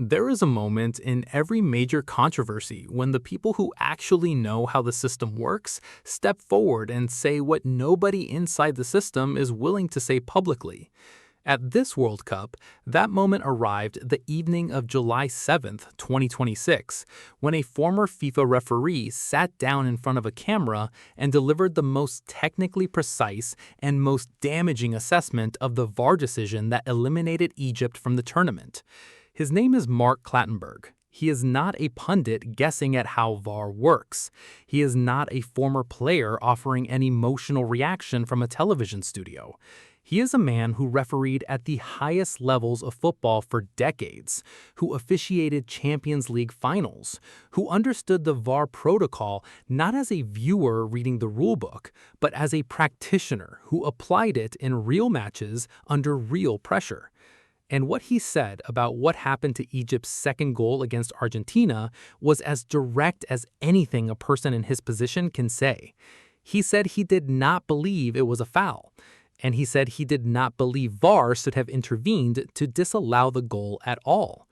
There is a moment in every major controversy when the people who actually know how the system works step forward and say what nobody inside the system is willing to say publicly. At this World Cup, that moment arrived the evening of July 7th, 2026, when a former FIFA referee sat down in front of a camera and delivered the most technically precise and most damaging assessment of the VAR decision that eliminated Egypt from the tournament. His name is Mark Clattenberg. He is not a pundit guessing at how VAR works. He is not a former player offering an emotional reaction from a television studio. He is a man who refereed at the highest levels of football for decades, who officiated Champions League finals, who understood the VAR protocol not as a viewer reading the rulebook, but as a practitioner who applied it in real matches under real pressure. And what he said about what happened to Egypt's second goal against Argentina was as direct as anything a person in his position can say. He said he did not believe it was a foul, and he said he did not believe VAR should have intervened to disallow the goal at all.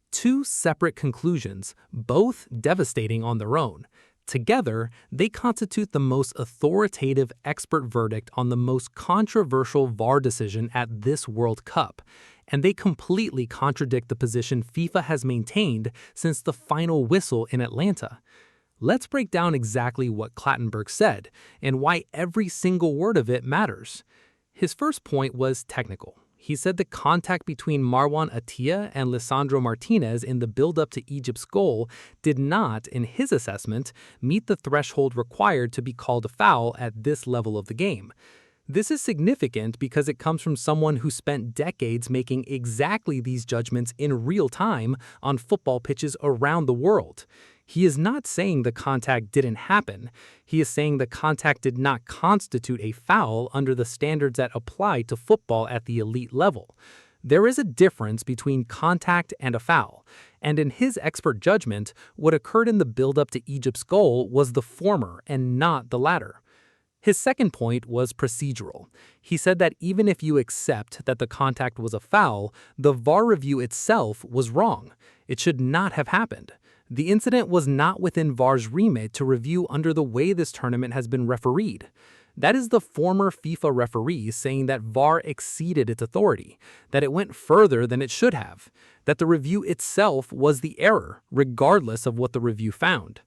Two separate conclusions, both devastating on their own. Together, they constitute the most authoritative expert verdict on the most controversial VAR decision at this World Cup, and they completely contradict the position FIFA has maintained since the final whistle in Atlanta. Let's break down exactly what Clattenberg said and why every single word of it matters. His first point was technical. He said the contact between Marwan Attia and Lisandro Martinez in the build-up to Egypt's goal did not, in his assessment, meet the threshold required to be called a foul at this level of the game. This is significant because it comes from someone who spent decades making exactly these judgments in real time on football pitches around the world. He is not saying the contact didn't happen. He is saying the contact did not constitute a foul under the standards that apply to football at the elite level. There is a difference between contact and a foul, and in his expert judgment, what occurred in the build-up to Egypt's goal was the former and not the latter. His second point was procedural. He said that even if you accept that the contact was a foul, the VAR review itself was wrong. It should not have happened. The incident was not within VAR's remit to review under the way this tournament has been refereed. That is the former FIFA referee saying that VAR exceeded its authority, that it went further than it should have, that the review itself was the error, regardless of what the review found.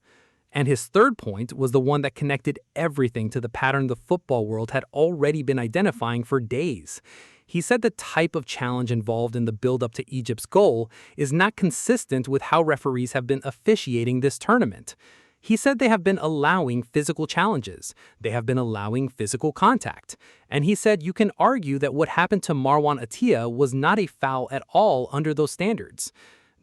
And his third point was the one that connected everything to the pattern the football world had already been identifying for days. He said the type of challenge involved in the build-up to Egypt's goal is not consistent with how referees have been officiating this tournament. He said they have been allowing physical challenges. They have been allowing physical contact. And he said you can argue that what happened to Marwan Attia was not a foul at all under those standards.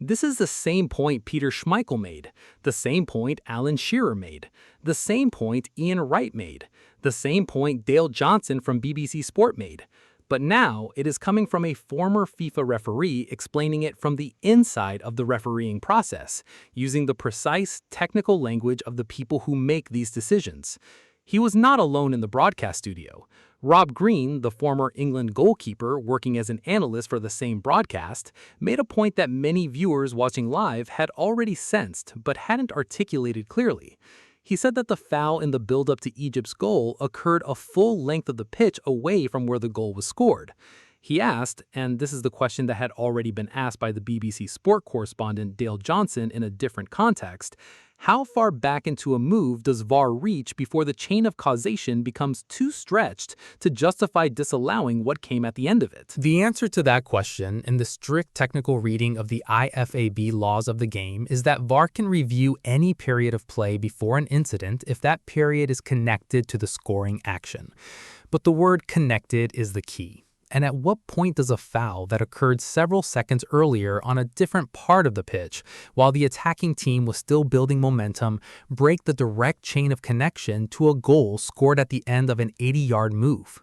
This is the same point Peter Schmeichel made, the same point Alan Shearer made, the same point Ian Wright made, the same point Dale Johnson from BBC Sport made. But now it is coming from a former FIFA referee explaining it from the inside of the refereeing process, using the precise technical language of the people who make these decisions. He was not alone in the broadcast studio. Rob Green, the former England goalkeeper working as an analyst for the same broadcast, made a point that many viewers watching live had already sensed but hadn't articulated clearly. He said that the foul in the build-up to Egypt's goal occurred a full length of the pitch away from where the goal was scored. He asked, and this is the question that had already been asked by the BBC Sport correspondent Dale Johnson in a different context, how far back into a move does VAR reach before the chain of causation becomes too stretched to justify disallowing what came at the end of it? The answer to that question, in the strict technical reading of the IFAB laws of the game, is that VAR can review any period of play before an incident if that period is connected to the scoring action. But the word connected is the key. And at what point does a foul that occurred several seconds earlier on a different part of the pitch, while the attacking team was still building momentum, break the direct chain of connection to a goal scored at the end of an 80-yard move?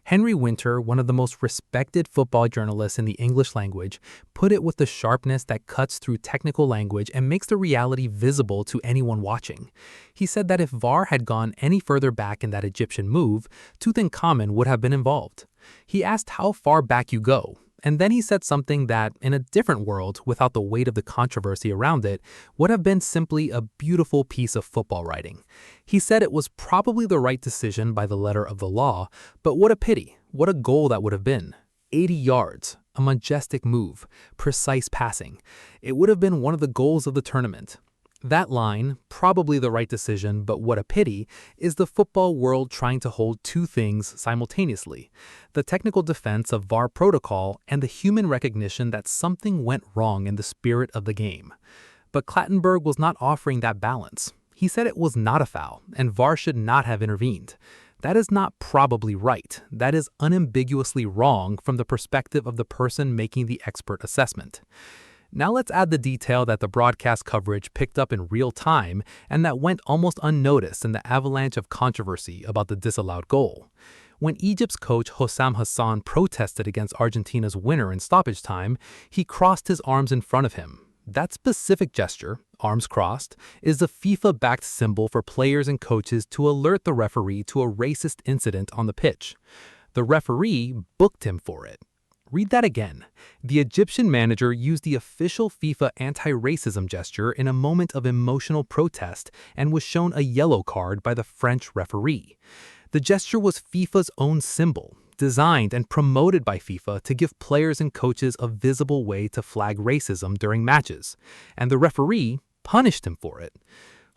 Henry Winter, one of the most respected football journalists in the English language, put it with the sharpness that cuts through technical language and makes the reality visible to anyone watching. He said that if VAR had gone any further back in that Egyptian move, Tutankhamun would have been involved. He asked how far back you go, And then he said something that, in a different world, without the weight of the controversy around it, would have been simply a beautiful piece of football writing. He said it was probably the right decision by the letter of the law, but what a pity, what a goal that would have been. 80 yards, a majestic move, precise passing. It would have been one of the goals of the tournament. That line, probably the right decision, but what a pity, is the football world trying to hold two things simultaneously: the technical defense of VAR protocol and the human recognition that something went wrong in the spirit of the game. But Clattenberg was not offering that balance. He said it was not a foul, and VAR should not have intervened. That is not probably right. That is unambiguously wrong from the perspective of the person making the expert assessment. Now let's add the detail that the broadcast coverage picked up in real time and that went almost unnoticed in the avalanche of controversy about the disallowed goal. When Egypt's coach Hossam Hassan protested against Argentina's winner in stoppage time, he crossed his arms in front of him. That specific gesture, arms crossed, is the FIFA-backed symbol for players and coaches to alert the referee to a racist incident on the pitch. The referee booked him for it. Read that again. The Egyptian manager used the official FIFA anti-racism gesture in a moment of emotional protest and was shown a yellow card by the French referee. The gesture was FIFA's own symbol, designed and promoted by FIFA to give players and coaches a visible way to flag racism during matches, and the referee punished him for it.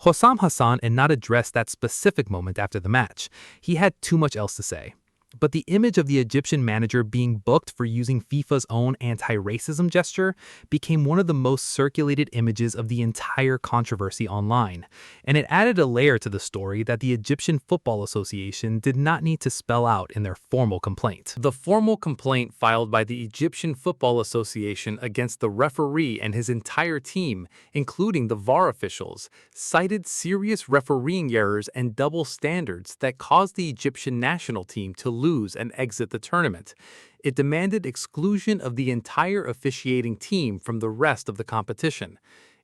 Hossam Hassan had not addressed that specific moment after the match. He had too much else to say. But the image of the Egyptian manager being booked for using FIFA's own anti-racism gesture became one of the most circulated images of the entire controversy online, and it added a layer to the story that the Egyptian Football Association did not need to spell out in their formal complaint. The formal complaint filed by the Egyptian Football Association against the referee and his entire team, including the VAR officials, cited serious refereeing errors and double standards that caused the Egyptian national team to lose and exit the tournament. It demanded exclusion of the entire officiating team from the rest of the competition.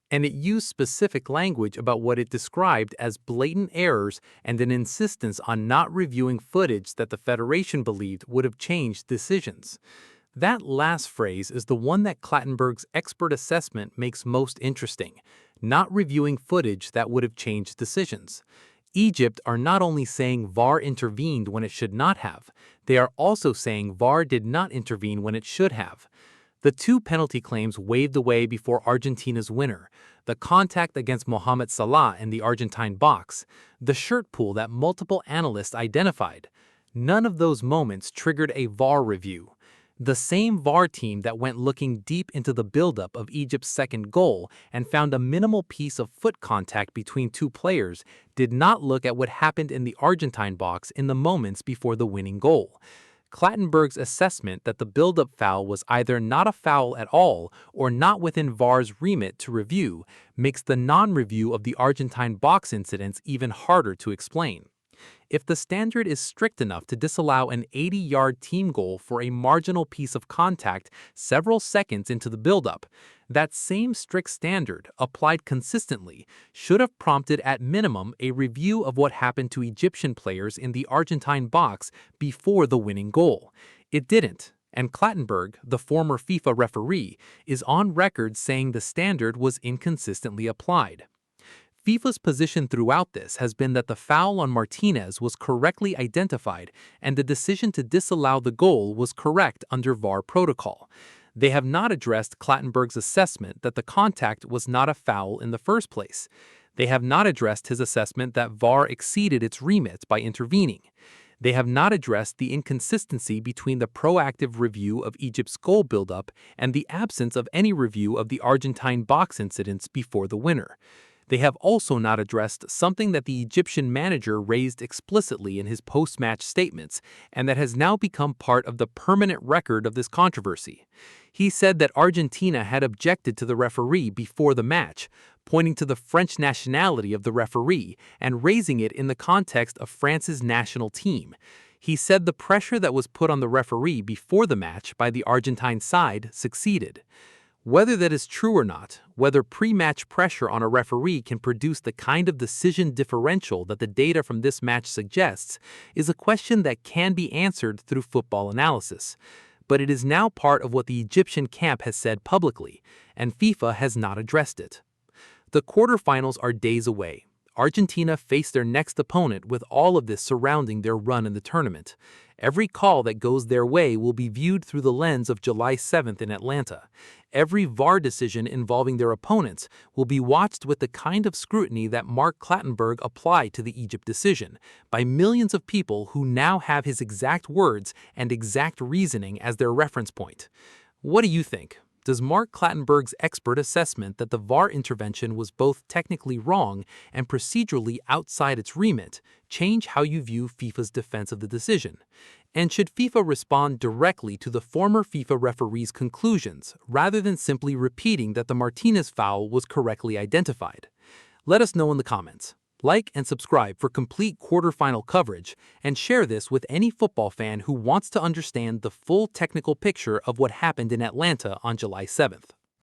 And it used specific language about what it described as blatant errors and an insistence on not reviewing footage that the federation believed would have changed decisions. That last phrase is the one that Clattenberg's expert assessment makes most interesting: not reviewing footage that would have changed decisions. Egypt are not only saying VAR intervened when it should not have, they are also saying VAR did not intervene when it should have. The two penalty claims waved away before Argentina's winner, the contact against Mohamed Salah in the Argentine box, the shirt pull that multiple analysts identified. None of those moments triggered a VAR review. The same VAR team that went looking deep into the buildup of Egypt's second goal and found a minimal piece of foot contact between two players did not look at what happened in the Argentine box in the moments before the winning goal. Clattenberg's assessment that the buildup foul was either not a foul at all or not within VAR's remit to review makes the non-review of the Argentine box incidents even harder to explain. If the standard is strict enough to disallow an 80-yard team goal for a marginal piece of contact several seconds into the buildup, that same strict standard, applied consistently, should have prompted at minimum a review of what happened to Egyptian players in the Argentine box before the winning goal. It didn't, and Clattenberg, the former FIFA referee, is on record saying the standard was inconsistently applied. FIFA's position throughout this has been that the foul on Martinez was correctly identified and the decision to disallow the goal was correct under VAR protocol. They have not addressed Clattenberg's assessment that the contact was not a foul in the first place. They have not addressed his assessment that VAR exceeded its remit by intervening. They have not addressed the inconsistency between the proactive review of Egypt's goal buildup and the absence of any review of the Argentine box incidents before the winner. They have also not addressed something that the Egyptian manager raised explicitly in his post-match statements and that has now become part of the permanent record of this controversy. He said that Argentina had objected to the referee before the match, pointing to the French nationality of the referee and raising it in the context of France's national team. He said the pressure that was put on the referee before the match by the Argentine side succeeded. Whether that is true or not, whether pre-match pressure on a referee can produce the kind of decision differential that the data from this match suggests, is a question that can be answered through football analysis. but it is now part of what the Egyptian camp has said publicly, and FIFA has not addressed it. The quarterfinals are days away. Argentina face their next opponent with all of this surrounding their run in the tournament. Every call that goes their way will be viewed through the lens of July 7th in Atlanta. Every VAR decision involving their opponents will be watched with the kind of scrutiny that Mark Clattenberg applied to the Egypt decision, by millions of people who now have his exact words and exact reasoning as their reference point. What do you think? Does Mark Clattenberg's expert assessment that the VAR intervention was both technically wrong and procedurally outside its remit change how you view FIFA's defense of the decision? And should FIFA respond directly to the former FIFA referee's conclusions rather than simply repeating that the Martinez foul was correctly identified? Let us know in the comments. Like and subscribe for complete quarterfinal coverage, and share this with any football fan who wants to understand the full technical picture of what happened in Atlanta on July 7th.